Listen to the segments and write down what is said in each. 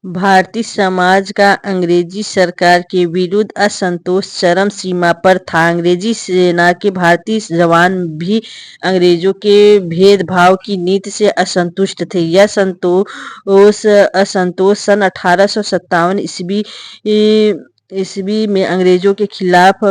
भारतीय समाज का अंग्रेजी सरकार के विरुद्ध असंतोष चरम सीमा पर था। अंग्रेजी सेना के भारतीय जवान भी अंग्रेजों के भेदभाव की नीति से असंतुष्ट थे। यह असंतोष सन 1857 ईस्वी में अंग्रेजों के खिलाफ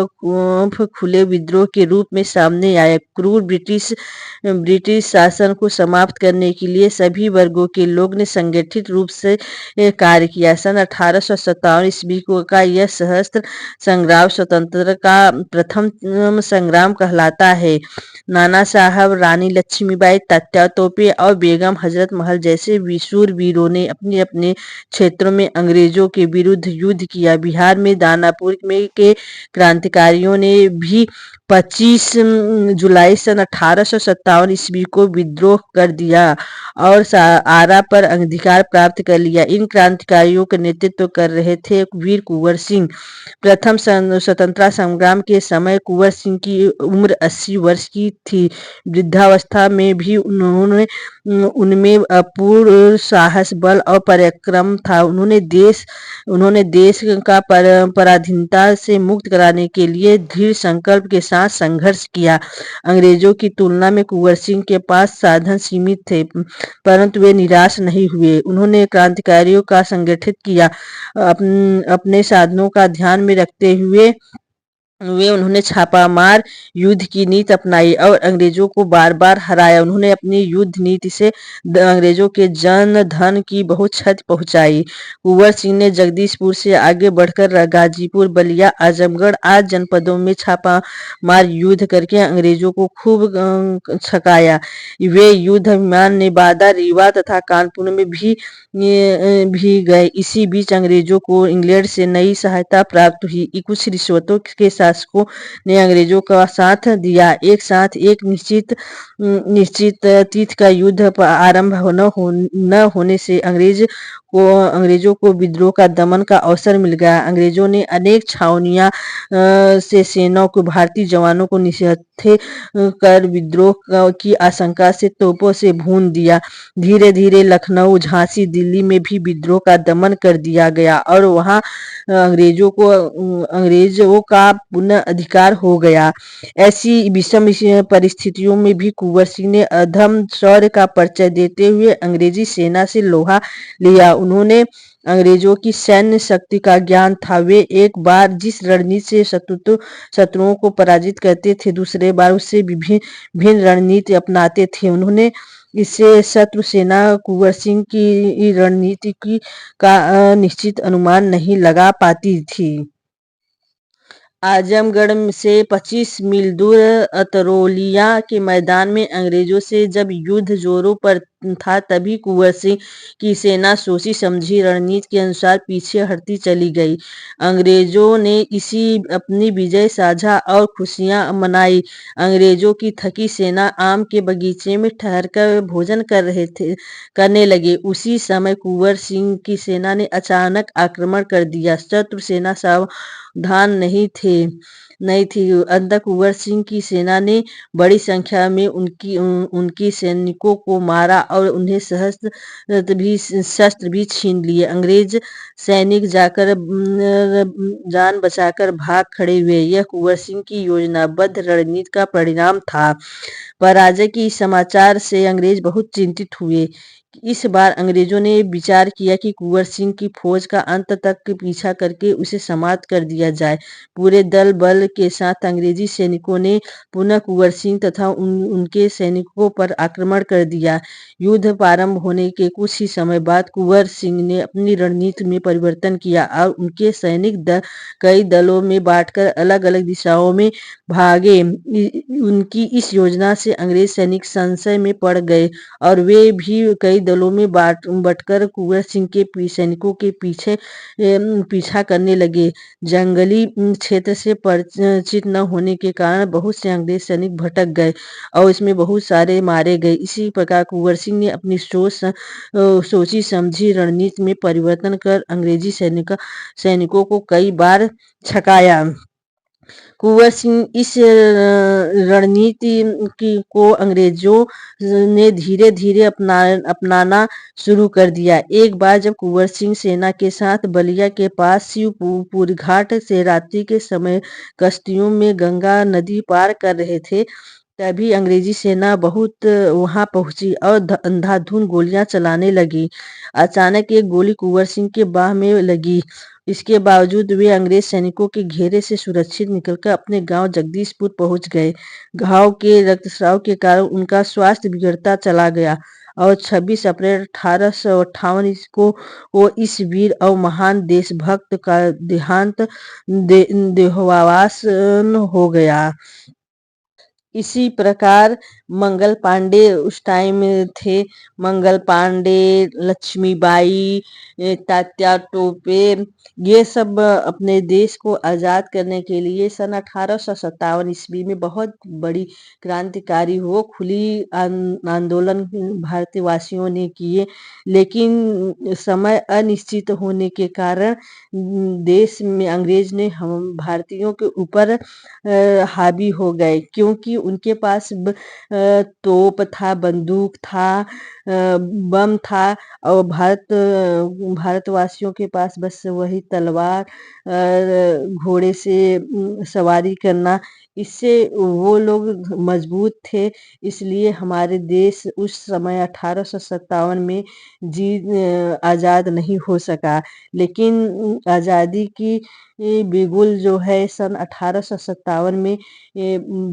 खुले विद्रोह के रूप में सामने आया। क्रूर ब्रिटिश शासन को समाप्त करने के लिए सभी वर्गों के लोग ने संगठित रूप से कार्य किया। सन 1857 ईस्वी का यह सशस्त्र संग्राम स्वतंत्रता का प्रथम संग्राम कहलाता है। नाना साहब, रानी लक्ष्मीबाई, तात्या तोपे और बेगम हजरत महल जैसे शूरवीरों ने अपने अपने क्षेत्रों में अंग्रेजों के विरुद्ध युद्ध किया। बिहार में दानापुर में के क्रांतिकारियों ने भी 25 जुलाई सन 1857 ईस्वी को विद्रोह कर दिया और आरा पर अधिकार प्राप्त कर लिया। इन क्रांतिकारियों का नेतृत्व कर रहे थे वीर कुंवर सिंह। प्रथम स्वतंत्रता संग्राम के समय कुंवर सिंह की उम्र 80 वर्ष की थी। वृद्धावस्था में भी उनमें अपूर्व साहस, बल और पराक्रम था। उन्होंने देश का पराधीनता से मुक्त कराने के लिए दृढ़ संकल्प के साथ संघर्ष किया। अंग्रेजों की तुलना में कुंवर सिंह के पास साधन सीमित थे, परंतु वे निराश नहीं हुए। उन्होंने क्रांतिकारियों का संगठित किया। अपने साधनों का ध्यान में रखते हुए उन्होंने छापामार युद्ध की नीति अपनाई और अंग्रेजों को बार बार हराया। उन्होंने अपनी युद्ध नीति से अंग्रेजों के जन धन की बहुत क्षति पहुंचाई। कुंवर सिंह ने जगदीशपुर से आगे बढ़कर गाजीपुर, बलिया, आजमगढ़ आदि जनपदों में छापामार युद्ध करके अंग्रेजों को खूब छकाया। वे युद्ध अभिमान, नेवादा, रीवा तथा कानपुर में भी गए। इसी बीच अंग्रेजों को इंग्लैंड से नई सहायता प्राप्त हुई। कुछ रिश्वतों के शासकों ने अंग्रेजों का साथ दिया। एक साथ एक निश्चित तिथि का युद्ध आरंभ न होने से अंग्रेजों को विद्रोह का दमन का अवसर मिल गया। अंग्रेजों ने अनेक छावनियों से सेना को भारतीय जवानों को निहत्थे कर विद्रोह की आशंका से तोपों से भून दिया। धीरे धीरे लखनऊ, झांसी, दिल्ली में भी विद्रोह का दमन कर दिया गया और वहां अंग्रेजों का पुनः अधिकार हो गया। ऐसी विषम परिस्थितियों में भी कुंवर सिंह ने अधम शौर्य का परिचय देते हुए अंग्रेजी सेना से लोहा लिया। उन्होंने अंग्रेजों की सैन्य शक्ति का ज्ञान था। वे एक बार जिस रणनीति से शत्रुओं को पराजित करते थे, दूसरे बार उससे भिन्न रणनीति अपनाते थे। उन्होंने इससे शत्रु सेना कुंवर सिंह की रणनीति का निश्चित अनुमान नहीं लगा पाती थी। आजमगढ़ से 25 मील दूर अतरौलिया के मैदान में अंग्रेजों से जब युद्ध जोरों पर था, तभी कुंवर सिंह की सेना सोची समझी रणनीति के अनुसार पीछे हटती चली गई। अंग्रेजों ने इसी अपनी विजय साझा और खुशियां मनाई। अंग्रेजों की थकी सेना आम के बगीचे में ठहरकर भोजन करने लगे। उसी समय कुंवर सिंह की सेना ने अचानक आक्रमण कर दिया। शत्रु सेना सावधान नहीं थी। अंततः कुंवर सिंह की सेना ने बड़ी संख्या में उनकी सैनिकों को मारा और उन्हें शस्त्र भी छीन लिए। अंग्रेज सैनिक जान बचाकर भाग खड़े हुए। यह कुंवर सिंह की योजनाबद्ध रणनीति का परिणाम था। पराजय के समाचार से अंग्रेज बहुत चिंतित हुए। इस बार अंग्रेजों ने विचार किया कि कुंवर सिंह की फौज का अंत तक पीछा करके उसे समाप्त कर दिया जाए। पूरे दल बल के साथ अंग्रेजी सैनिकों ने पुनः कुंवर सिंह तथा उनके सैनिकों पर आक्रमण कर दिया। युद्ध प्रारंभ होने के कुछ ही समय बाद कुंवर सिंह ने अपनी रणनीति में परिवर्तन किया और उनके सैनिक कई दलों में बांटकर अलग अलग दिशाओं में भागे। उनकी इस योजना से अंग्रेज सैनिक संशय में पड़ गए और वे भी कई दलों में बंटकर कुंवर सिंह के सैनिकों के पीछा करने लगे। जंगली क्षेत्र से परिचित न होने के कारण बहुत से अंग्रेज सैनिक भटक गए और इसमें बहुत सारे मारे गए। इसी प्रकार कुंवर सिंह ने अपनी सोची समझी रणनीति में परिवर्तन कर अंग्रेजी सैनिकों को कई बार छकाया। कुंवर सिंह इस रणनीति को अंग्रेजों ने धीरे धीरे अपनाना शुरू कर दिया। एक बार जब कुंवर सिंह सेना के साथ बलिया के पास शिवपुरी घाट से रात्रि के समय कश्तियों में गंगा नदी पार कर रहे थे, तभी अंग्रेजी सेना बहुत वहां पहुंची और अंधाधुंध गोलियां चलाने लगी। अचानक एक गोली कुंवर सिंह के बाह में लगी। इसके बावजूद वे अंग्रेज सैनिकों के घेरे से सुरक्षित निकलकर अपने गांव जगदीशपुर पहुंच गए। घाव के रक्तस्राव के कारण उनका स्वास्थ्य बिगड़ता चला गया और 26 अप्रैल 1858 को इस वीर और महान देशभक्त का देहावास हो गया। इसी प्रकार मंगल पांडे उस टाइम थे। मंगल पांडे, लक्ष्मीबाई, तात्या टोपे, ये सब अपने देश को आज़ाद करने के लिए सन 1857 ईस्वी में बहुत बड़ी क्रांतिकारी हो खुली आंदोलन भारतीय वासियों ने किए। लेकिन समय अनिश्चित होने के कारण देश में अंग्रेज ने हम भारतीयों के ऊपर हावी हो गए, क्योंकि उनके पास तोप था, बंदूक था, बम था और भारतवासियों के पास बस वही तलवार, घोड़े से सवारी करना, इससे वो लोग मजबूत थे। इसलिए हमारे देश उस समय 1857 में आज़ाद नहीं हो सका। लेकिन आज़ादी की बिगुल जो है सन 1857 में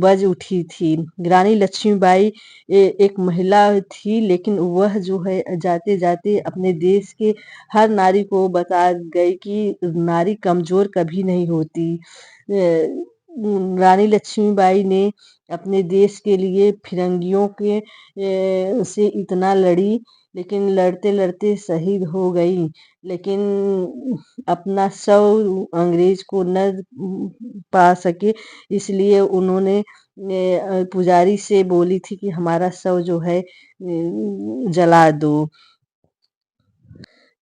बज उठी थी। रानी लक्ष्मीबाई एक महिला थी, लेकिन वह जो है जाते जाते अपने देश के हर नारी को बता गई कि नारी कमजोर कभी नहीं होती। रानी लक्ष्मीबाई ने अपने देश के लिए फिरंगियों के से इतना लड़ी, लेकिन लड़ते लड़ते शहीद हो गई। लेकिन अपना शव अंग्रेज को न पा सके, इसलिए उन्होंने पुजारी से बोली थी कि हमारा शव जो है जला दो।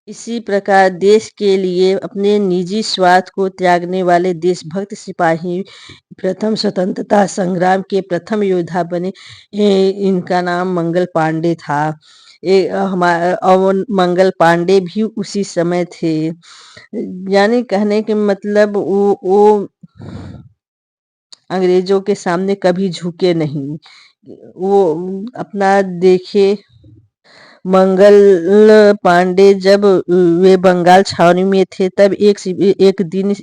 इसी प्रकार देश के लिए अपने निजी स्वार्थ को त्यागने वाले देशभक्त सिपाही प्रथम स्वतंत्रता संग्राम के प्रथम योद्धा बने। इनका नाम मंगल पांडे था। और मंगल पांडे भी उसी समय थे। यानी कहने के मतलब वो अंग्रेजों के सामने कभी झुके नहीं, वो अपना देखे। मंगल पांडे जब वे बंगाल छावनी में थे, तब एक दिन